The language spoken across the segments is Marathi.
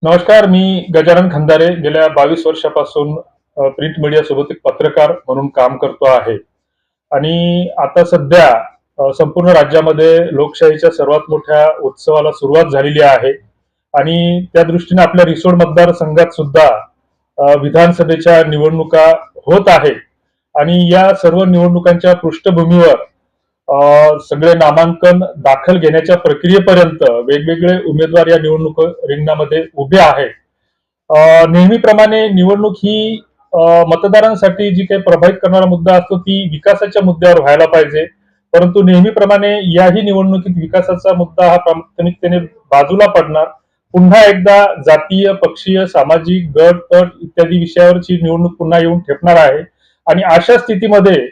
नमस्कार, मी गजानन खंदारे गेल्या 22 वर्षापासून प्रिंट मीडियासोबत एक पत्रकार म्हणून काम करतो आहे. आणि आता सध्या संपूर्ण राज्यामध्ये लोकशाहीच्या सर्वात मोठ्या उत्सवाला सुरुवात झालेली आहे. आणि त्या दृष्टीने आपल्या रिसोड मतदारसंघात सुद्धा विधानसभेच्या निवडणुका होत आहेत. आणि या सर्व निवडणुकांच्या पृष्ठभूमीवर सगळे नामांकन दाखल घेण्याच्या प्रक्रियेपर्यंत वेगवेगळे उमेदवार या निवडणूक रिंगणामध्ये उभे आहेत. नेहमीप्रमाणे निवडणूक ही मतदारांसाठी जी काही प्रभावित करणारा मुद्दा असतो ती विकासाच्या मुद्द्यावर व्हायला पाहिजे. परंतु नेहमीप्रमाणे याही निवडणुकीत विकासाचा मुद्दा हा प्रामुख्याने बाजूला पडणार. पुन्हा एकदा जातीय, पक्षीय, सामाजिक गट तट इत्यादी विषयावरची निवडणूक पुन्हा येऊन ठेपणार आहे. आणि अशा स्थितीमध्ये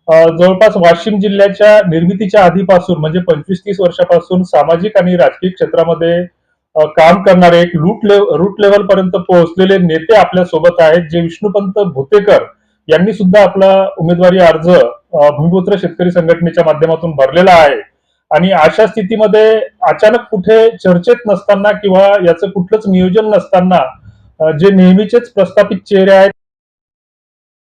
जवळपास वाशिम जिल्ह्याच्या निर्मितीच्या आधीपासून म्हणजे 25-30 वर्षापासून सामाजिक आणि राजकीय क्षेत्रामध्ये काम करणारे एक रूट लेवल पर्यंत पोहोचलेले नेते आपल्या सोबत आहेत, जे विष्णुपंत भुतेकर यांनी सुद्धा आपला उमेदवारी अर्ज भूमिपुत्र शेतकरी संघटनेच्या माध्यमातून भरलेला आहे. आणि अशा स्थितीमध्ये अचानक कुठे चर्चेत नसताना किंवा याचं कुठलंच नियोजन नसताना जे नेहमीचेच प्रस्थापित चेहरे आहेत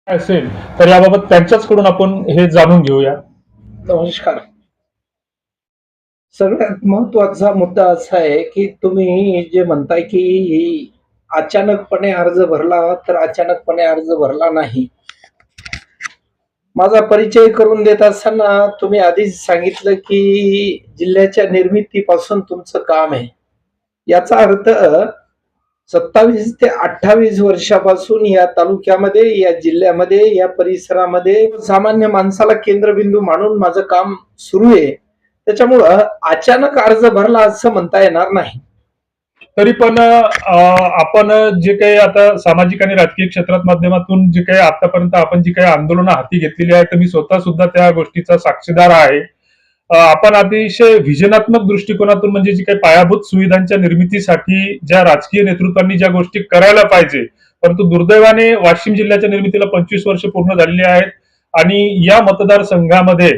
असेल तर याबाबत त्यांच्याचकडून आपण हे जाणून घेऊया. नमस्कार. सगळ्यात महत्वाचा मुद्दा असा आहे की तुम्ही जे म्हणताय की अचानकपणे अर्ज भरला तर अचानकपणे अर्ज भरला नाही. माझा परिचय करून देत असताना तुम्ही आधीच सांगितलं की जिल्ह्याच्या निर्मितीपासून तुमचं काम आहे. याचा अर्थ 27 ते 28 वर्षापासून या तालुक्यामध्ये, या जिल्ह्यामध्ये, या परिसरामध्ये सामान्य माणसाला केंद्रबिंदू मानून माझं काम सुरू आहे. त्याच्यामुळं अचानक अर्ज भरला असं म्हणता येणार नाही. तरी पण आपण जे काही आता सामाजिक आणि राजकीय क्षेत्रात माध्यमातून जे काही आतापर्यंत आपण जी काही आंदोलनं हाती घेतलेली आहेत तर मी स्वतः सुद्धा त्या गोष्टीचा साक्षीदार आहे. आपण अतिशय विजनात्मक दृष्टिकोनातून म्हणजे जी काही पायाभूत सुविधांच्या निर्मितीसाठी ज्या राजकीय नेतृत्वांनी ज्या गोष्टी करायला पाहिजे, परंतु दुर्दैवाने वाशिम जिल्ह्याच्या निर्मितीला 25 वर्ष पूर्ण झालेली आहेत. आणि या मतदारसंघामध्ये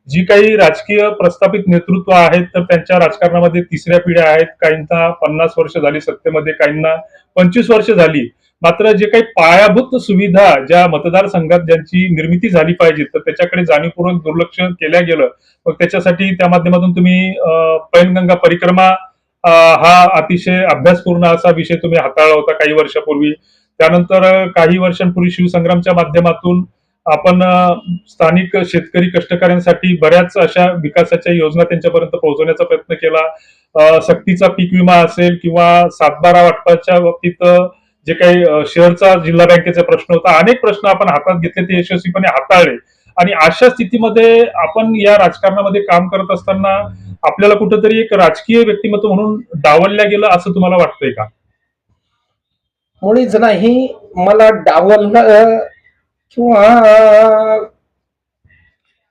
जी काही राजकीय प्रस्थापित नेतृत्व आहेत तर त्यांच्या राजकारणामध्ये तिसऱ्या पिढ्या आहेत. काहींना 50 वर्ष झाली सत्तेमध्ये, काहींना 25 वर्ष झाली. मात्र जे काही पायाभूत सुविधा ज्या मतदारसंघात ज्यांची निर्मिती झाली पाहिजे तर त्याच्याकडे जाणीवपूर्वक दुर्लक्ष केल्या गेलं. मग त्याच्यासाठी त्या माध्यमातून तुम्ही पैनगंगा परिक्रमा हा अतिशय अभ्यासपूर्ण असा विषय तुम्ही हाताळला होता काही वर्षापूर्वी. त्यानंतर काही वर्षांपूर्वी शिवसंग्रामच्या माध्यमातून आपण स्थानिक शेतकरी कष्टकऱ्यांसाठी बऱ्याच अशा विकासाच्या योजना त्यांच्यापर्यंत पोहोचवण्याचा प्रयत्न केला. सक्तीचा पीक विमा असेल किंवा 7/12 वाटपाच्या बाबतीत जे काही शहरचा जिल्हा बँकेचा प्रश्न होता, अनेक प्रश्न आपण हातात घेतले, ते यशस्वीपणे हाताळले. आणि अशा स्थितीमध्ये आपण या राजकारणामध्ये काम करत असताना आपल्याला कुठंतरी एक राजकीय व्यक्तिमत्व म्हणून डावलल्या गेलं असं तुम्हाला वाटतंय का? मुळीच नाही. मला डावलणं किंवा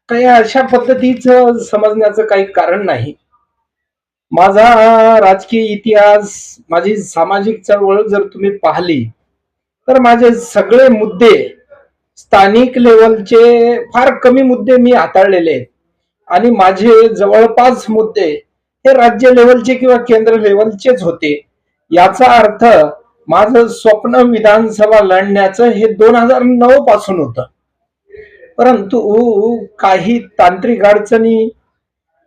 काही अशा पद्धतीचं समजण्याचं काही कारण नाही. माझा राजकीय इतिहास, माझी सामाजिक चळवळ जर तुम्ही पाहिली तर माझे सगळे मुद्दे स्थानिक लेवलचे फार कमी मुद्दे मी हाताळलेले आहेत. आणि माझे जवळपास मुद्दे हे राज्य लेवलचे किंवा केंद्र लेवलचेच होते. याचा अर्थ माझं स्वप्न विधानसभा लढण्याचं हे 2009 पासून होतं. परंतु काही तांत्रिक अडचणी,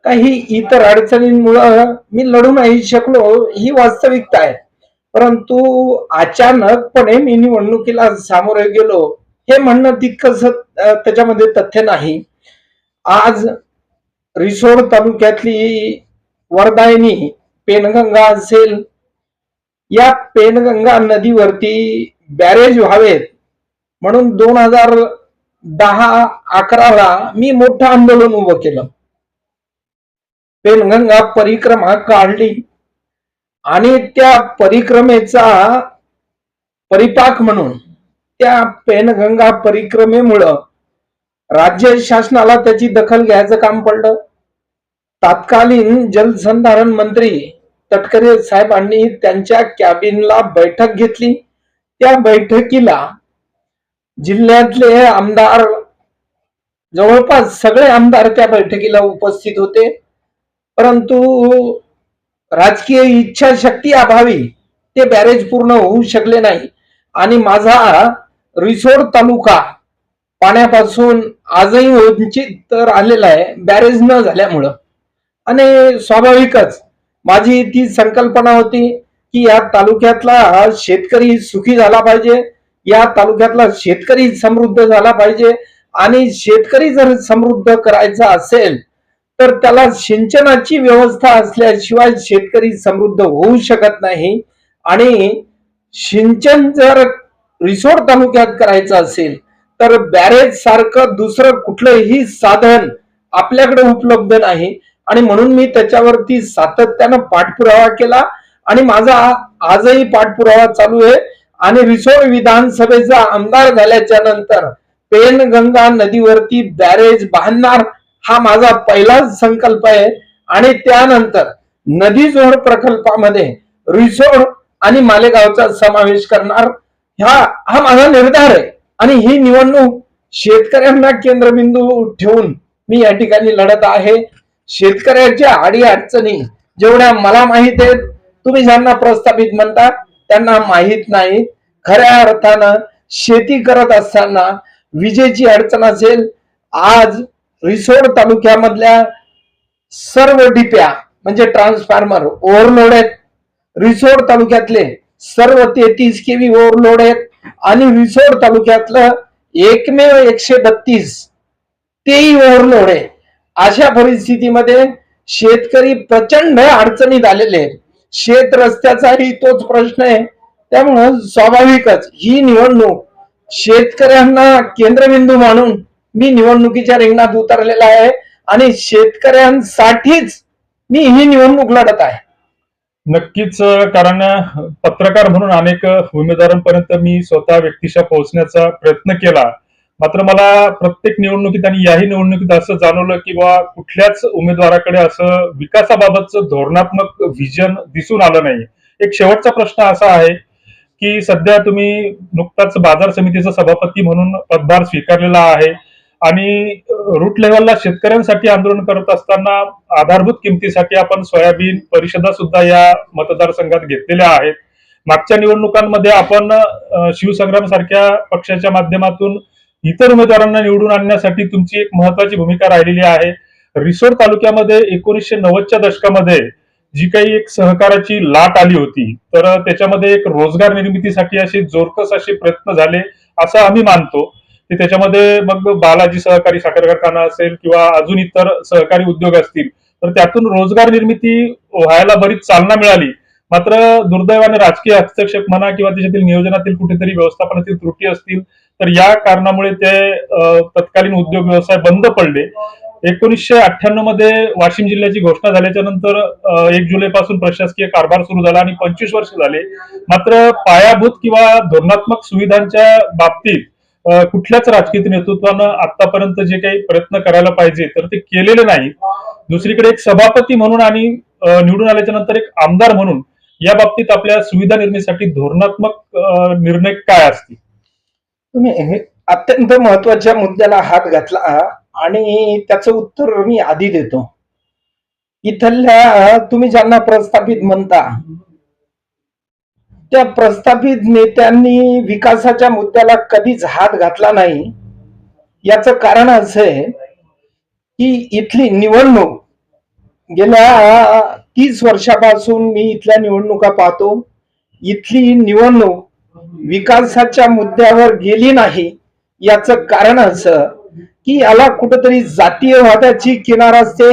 काही इतर अडचणींमुळं मी लढू नाही शकलो, ही वास्तविकता आहे. परंतु अचानकपणे मी निवडणुकीला सामोरे गेलो हे म्हणणं तितकंच त्याच्यामध्ये तथ्य नाही. आज रिसोड तालुक्यातली वरदायनी पेनगंगा असेल, या पेनगंगा नदीवरती बॅरेज व्हावेत म्हणून 2010-11ला मी मोठं आंदोलन उभं केलं. पेनगंगा परिक्रमा काढली आणि त्या परिक्रमेचा परिपाक म्हणून त्या पेनगंगा परिक्रमेमुळं राज्य शासनाला त्याची दखल घ्यायचं काम पडलं. तत्कालीन जलसंधारण मंत्री तटकरे साहेबांनी त्यांच्या कॅबिनला बैठक घेतली. त्या बैठकीला जिल्ह्यातले आमदार, जवळपास सगळे आमदार त्या बैठकीला उपस्थित होते. परंतु राजकीय इच्छाशक्ती अभावी ते बॅरेज पूर्ण होऊ शकले नाही आणि माझा रिसोड तालुका पाण्यापासून आजही वंचित राहिलेला आहे बॅरेज न झाल्यामुळं. आणि स्वाभाविकच माझी ती संकल्पना होती की या तालुक्यातला शेतकरी सुखी झाला पाहिजे, या तालुक्यातला शेतकरी समृद्ध झाला पाहिजे. आणि शेतकरी जर समृद्ध करायचा असेल तर त्याला सिंचनाची व्यवस्था असल्याशिवाय शेतकरी समृद्ध होऊ शकत नाही. आणि सिंचन जर रिसोड तालुक्यात करायचं असेल तर बॅरेज सारखं दुसरं कुठलंही साधन आपल्याकडे उपलब्ध नाही. आणि म्हणून मी त्याच्यावरती सातत्यानं पाठपुरावा केला आणि माझा आजही पाठपुरावा चालू आहे. आणि रिसोड विधानसभेचा आमदार झाल्याच्या नंतर पेनगंगा नदीवरती बॅरेज बांधणार हा माझा पहिलाच संकल्प आहे. आणि त्यानंतर नदी जोड प्रकल्पामध्ये रिसोड आणि मालेगावचा समावेश करणार हा माझा निर्धार आहे. आणि ही निवडणूक शेतकऱ्यांना केंद्रबिंदू ठेवून मी या ठिकाणी लढत आहे. शेतकऱ्याच्या अडी अडचणी जेवढ्या मला माहित आहेत, तुम्ही ज्यांना प्रस्थापित म्हणता त्यांना माहित नाही. खऱ्या अर्थानं शेती करत असताना विजेची अडचण असेल, आज रिसोड तालुक्यामधल्या सर्व डिप्या म्हणजे ट्रान्सफॉर्मर ओव्हरलोड आहेत. रिसोड तालुक्यातले सर्व 33 केव्ही ओव्हरलोड आहेत. आणि रिसोड तालुक्यातलं एकमेव 132 तेही ओव्हरलोड आहे. अशा परिस्थितीमध्ये शेतकरी प्रचंड अडचणीत आलेले आहेत. शेत रस्त्याचाही तोच प्रश्न आहे. त्यामुळं स्वाभाविकच ही निवडणूक शेतकऱ्यांना केंद्रबिंदू मानून मी निवडणुकीच्या रिंगणात उतरलेला आहे आणि शेतकऱ्यांसाठीच मी ही निवडणूक लढत आहे. नक्कीच, कारण पत्रकार म्हणून अनेक उमेदवारांपर्यंत मी स्वतः व्यक्तिशः पोहोचण्याचा प्रयत्न केला. मात्र मला प्रत्येक निवडणुकीत आणि याही निवडणुकीत असं जाणवलं की बा कुठल्याच उमेदवाराकडे असं विकासाबाबतचं धोरणात्मक विजन दिसून आलं नाही. एक शेवटचा प्रश्न असा आहे की सध्या तुम्ही नुकताच बाजार समितीचा सभापती म्हणून पदभार स्वीकारलेला आहे आणि रूट लेव्हलला शेतकऱ्यांसाठी आंदोलन करत असताना आधारभूत किमतीसाठी आपण सोयाबीन परिषदा सुद्धा या मतदारसंघात घेतलेल्या आहेत. मागच्या निवडणुकांमध्ये आपण शिवसंग्राम सारख्या पक्षाच्या माध्यमातून इतर उमेदवारांना निवडून आणण्यासाठी तुमची एक महत्वाची भूमिका राहिलेली आहे. रिसोड तालुक्यामध्ये 1990च्या दशकामध्ये जी काही एक सहकाराची लाट आली होती, तर त्याच्यामध्ये एक रोजगार निर्मितीसाठी असे जोरकस असे प्रयत्न झाले असं आम्ही मानतो की त्याच्यामध्ये मग बालाजी सहकारी साखर कारखाना असेल किंवा अजून इतर सहकारी उद्योग असतील, तर त्यातून रोजगार निर्मिती व्हायला बरीच चालना मिळाली. मात्र दुर्दैवाने राजकीय हस्तक्षेप म्हणा किंवा त्याच्यातील नियोजनातील कुठेतरी व्यवस्थापनातील त्रुटी असतील, तर या कारणामुळे ते तत्कालीन उद्योग व्यवसाय बंद पडले. 1998 मध्ये वाशिम जिल्ह्याची घोषणा झाल्याच्या नंतर 1 जुलै पासून प्रशासकीय कारभार सुरू झाला आणि 25 वर्ष झाले. मात्र पायाभूत किंवा धोरणात्मक सुविधांच्या बाबतीत कुठल्याच राजकीय नेतृत्वानं आतापर्यंत जे काही प्रयत्न करायला पाहिजे तर ते केलेले नाही. दुसरीकडे एक सभापती म्हणून आणि निवडून आल्याच्या नंतर एक आमदार म्हणून या बाबतीत आपल्या सुविधा निर्मितीसाठी धोरणात्मक निर्णय काय असतील? तुम्ही हे अत्यंत महत्वाच्या मुद्द्याला हात घातला आणि त्याचं उत्तर मी आधी देतो. इथल्या तुम्ही ज्यांना प्रस्थापित म्हणता त्या प्रस्थापित नेत्यांनी विकासाच्या मुद्द्याला कधीच हात घातला नाही. याचं कारण असं आहे की इथली निवडणूक गेल्या 30 वर्षापासून मी इथल्या निवडणुका पाहतो. इथली निवडणूक विकासाच्या मुद्द्यावर गेली नाही. याचं कारण असं की याला कुठेतरी जातीयवादाची किनार असते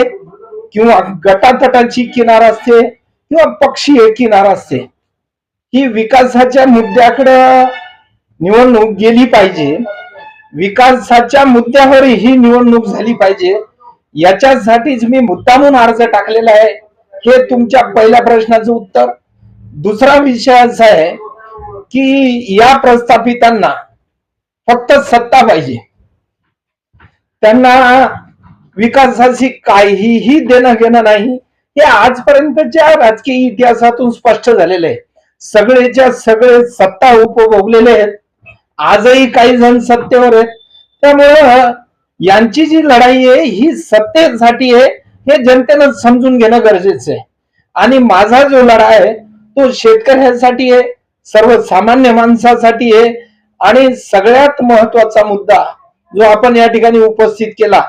किंवा गटातटाची किनार असते किंवा पक्षीय किनार असते. ही विकासाच्या मुद्द्याकडे निवडणूक गेली पाहिजे. विकासाच्या मुद्द्यावर ही निवडणूक झाली पाहिजे. याच्यासाठीच मी मुद्दामून अर्ज टाकलेला आहे. हे तुमच्या पहिल्या प्रश्नाचं उत्तर. दुसरा विषय असा आहे की या प्रस्थापितांना फक्त सत्ता पाहिजे. त्यांना विकासाशी काहीही देणं घेणं नाही. हे आजपर्यंतच्या राजकीय इतिहासातून स्पष्ट झालेलं आहे. सगळेच्या सगळे सत्ता उपभोगलेले आहेत. आजही काही जण सत्तेवर आहेत. त्यामुळं यांची जी लढाई आहे ही सत्तेसाठी आहे हे जनतेनं समजून घेणं गरजेचं आहे. आणि माझा जो लढा आहे तो शेतकऱ्यांसाठी आहे, सर्वसामान्य माणसासाठी आहे. आणि सगळ्यात महत्वाचा मुद्दा जो आपण या ठिकाणी उपस्थित केला,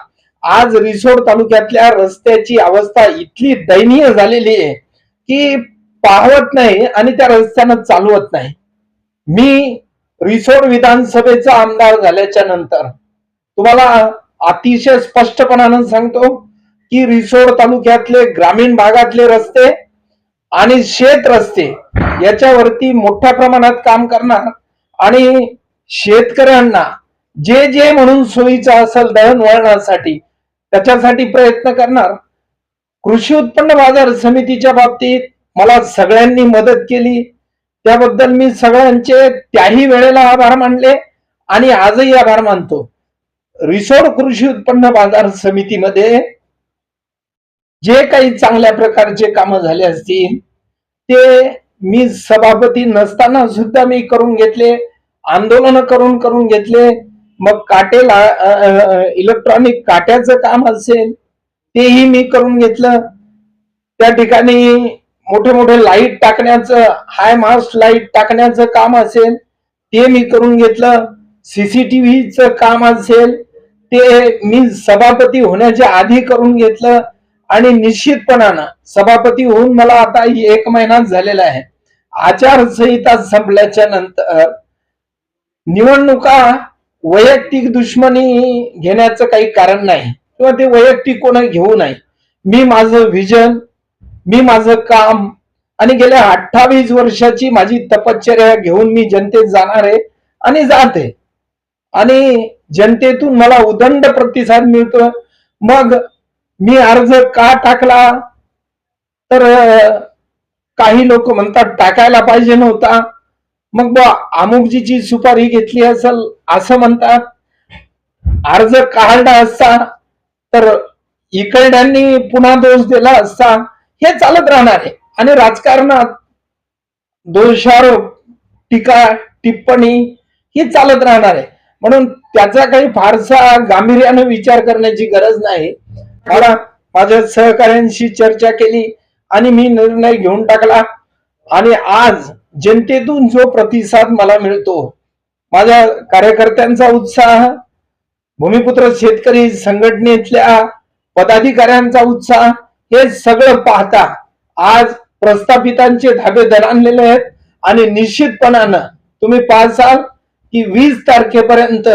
आज रिसोड तालुक्यातल्या रस्त्याची अवस्था इतकी दयनीय झालेली आहे की पाहवत नाही आणि त्या रस्त्यानं चालवत नाही. मी रिसोड विधानसभेचा आमदार झाल्याच्या नंतर तुम्हाला अतिशय स्पष्टपणानं सांगतो की रिसोड तालुक्यातले ग्रामीण भागातले रस्ते आणि शेत रस्ते याच्यावरती मोठ्या प्रमाणात काम करणार आणि शेतकऱ्यांना जे जे म्हणून सोयीचं असेल दळणवळणासाठी त्याच्यासाठी प्रयत्न करणार. कृषी उत्पन्न बाजार समितीच्या बाबतीत मला सगळ्यांनी मदत केली, त्याबद्दल मी सगळ्यांचे त्याही वेळेला आभार मानले आणि आजही आभार मानतो. रिसोड कृषी उत्पन्न बाजार समितीमध्ये जे काही चांगल्या प्रकारचे कामं झाले असतील ते मी सभापती नसताना सुद्धा मी करून घेतले, आंदोलन करून घेतले. मग इलेक्ट्रॉनिक काट्याचं काम असेल तेही मी करून घेतलं. त्या ठिकाणी मोठे मोठे लाईट टाकण्याचं, हाय मास्ट लाईट टाकण्याचं काम असेल ते मी करून घेतलं. सीसीटीव्हीचं काम असेल ते मी सभापती होण्याच्या आधी करून घेतलं आणि निश्चितपणानं सभापती होऊन मला आता 1 महिना झालेला आहे. आचारसंहिता संपल्याच्या नंतर निवडणुका वैयक्तिक दुश्मनी घेण्याचं काही कारण नाही किंवा ते वैयक्तिक कोण घेऊ नये. मी माझं विजन, मी माझं काम आणि गेल्या 28 वर्षाची माझी तपश्चर्या घेऊन मी जनतेत जाणार आहे आणि जाते आणि जनतेतून मला उदंड प्रतिसाद मिळतो. मग मी अर्ज का टाकला तर काही लोक म्हणतात टाकायला पाहिजे नव्हता, मग अमुकजीची सुपारी घेतली असेल असं म्हणतात. अर्ज काढला असता तर इकडल्यांनी पुन्हा दोष दिला असता. हे चालत राहणार आहे आणि राजकारणात दोषारोप, टीका, टिप्पणी ही चालत राहणार आहे. म्हणून त्याचा काही फारसा गांभीर्याने विचार करण्याची गरज नाही. मला माझ्या सहकाऱ्यांशी चर्चा केली आणि मी निर्णय घेऊन टाकला आणि आज जनतेतून जो प्रतिसाद मला मिळतो, माझ्या कार्यकर्त्यांचा उत्साह, भूमिपुत्र शेतकरी संघटनेतल्या पदाधिकाऱ्यांचा उत्साह, हे सगळं पाहता आज प्रस्थापितांचे धाबे दणाणलेले आहेत आणि निश्चितपणानं तुम्ही पाहसाल की 20 तारखेपर्यंत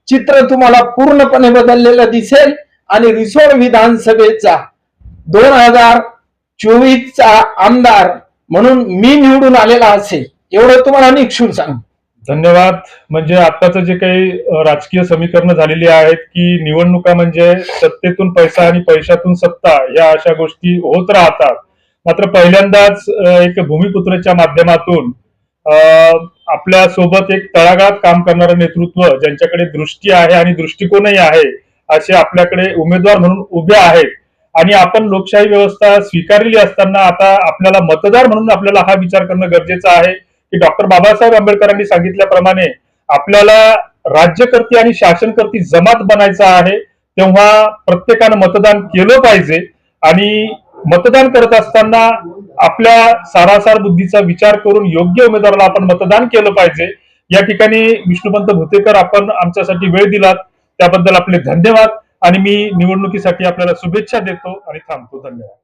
चित्र तुम्हाला पूर्णपणे बदललेलं दिसेल आणि रिसोड विधानसभेचा 2024चा आमदार म्हणून मी निवडून आलेला असेल एवढं तुम्हाला निक्षून सांग. धन्यवाद. म्हणजे आताचं जे काही राजकीय समीकरण झालेली आहेत की निवडणुका म्हणजे सत्तेतून पैसा आणि पैशातून सत्ता या अशा गोष्टी होत राहतात. मात्र पहिल्यांदाच एक भूमिपुत्राच्या माध्यमातून आपल्या सोबत एक तळागाळात काम करणारं नेतृत्व, ज्यांच्याकडे दृष्टी आहे आणि दृष्टिकोनही आहे, असे आपल्याकडे उमेदवार म्हणून उभे आहेत. आणि आपण लोकशाही व्यवस्था स्वीकारलेली असताना आता आपल्याला मतदार म्हणून आपल्याला हा विचार करणं गरजेचं आहे की डॉक्टर बाबासाहेब आंबेडकरांनी सांगितल्याप्रमाणे आपल्याला राज्यकर्ती आणि शासनकर्ती जमात बनायचं आहे. तेव्हा प्रत्येकानं मतदान केलं पाहिजे आणि मतदान करत असताना आपल्या सारासार बुद्धीचा विचार करून योग्य उमेदवाराला आपण मतदान केलं पाहिजे. या ठिकाणी विष्णुपंत भुतेकर, आपण आमच्यासाठी वेळ दिलात त्याबद्दल आपले धन्यवाद आणि मी निवडणुकीसाठी आपल्याला शुभेच्छा देतो आणि थांबतो. धन्यवाद.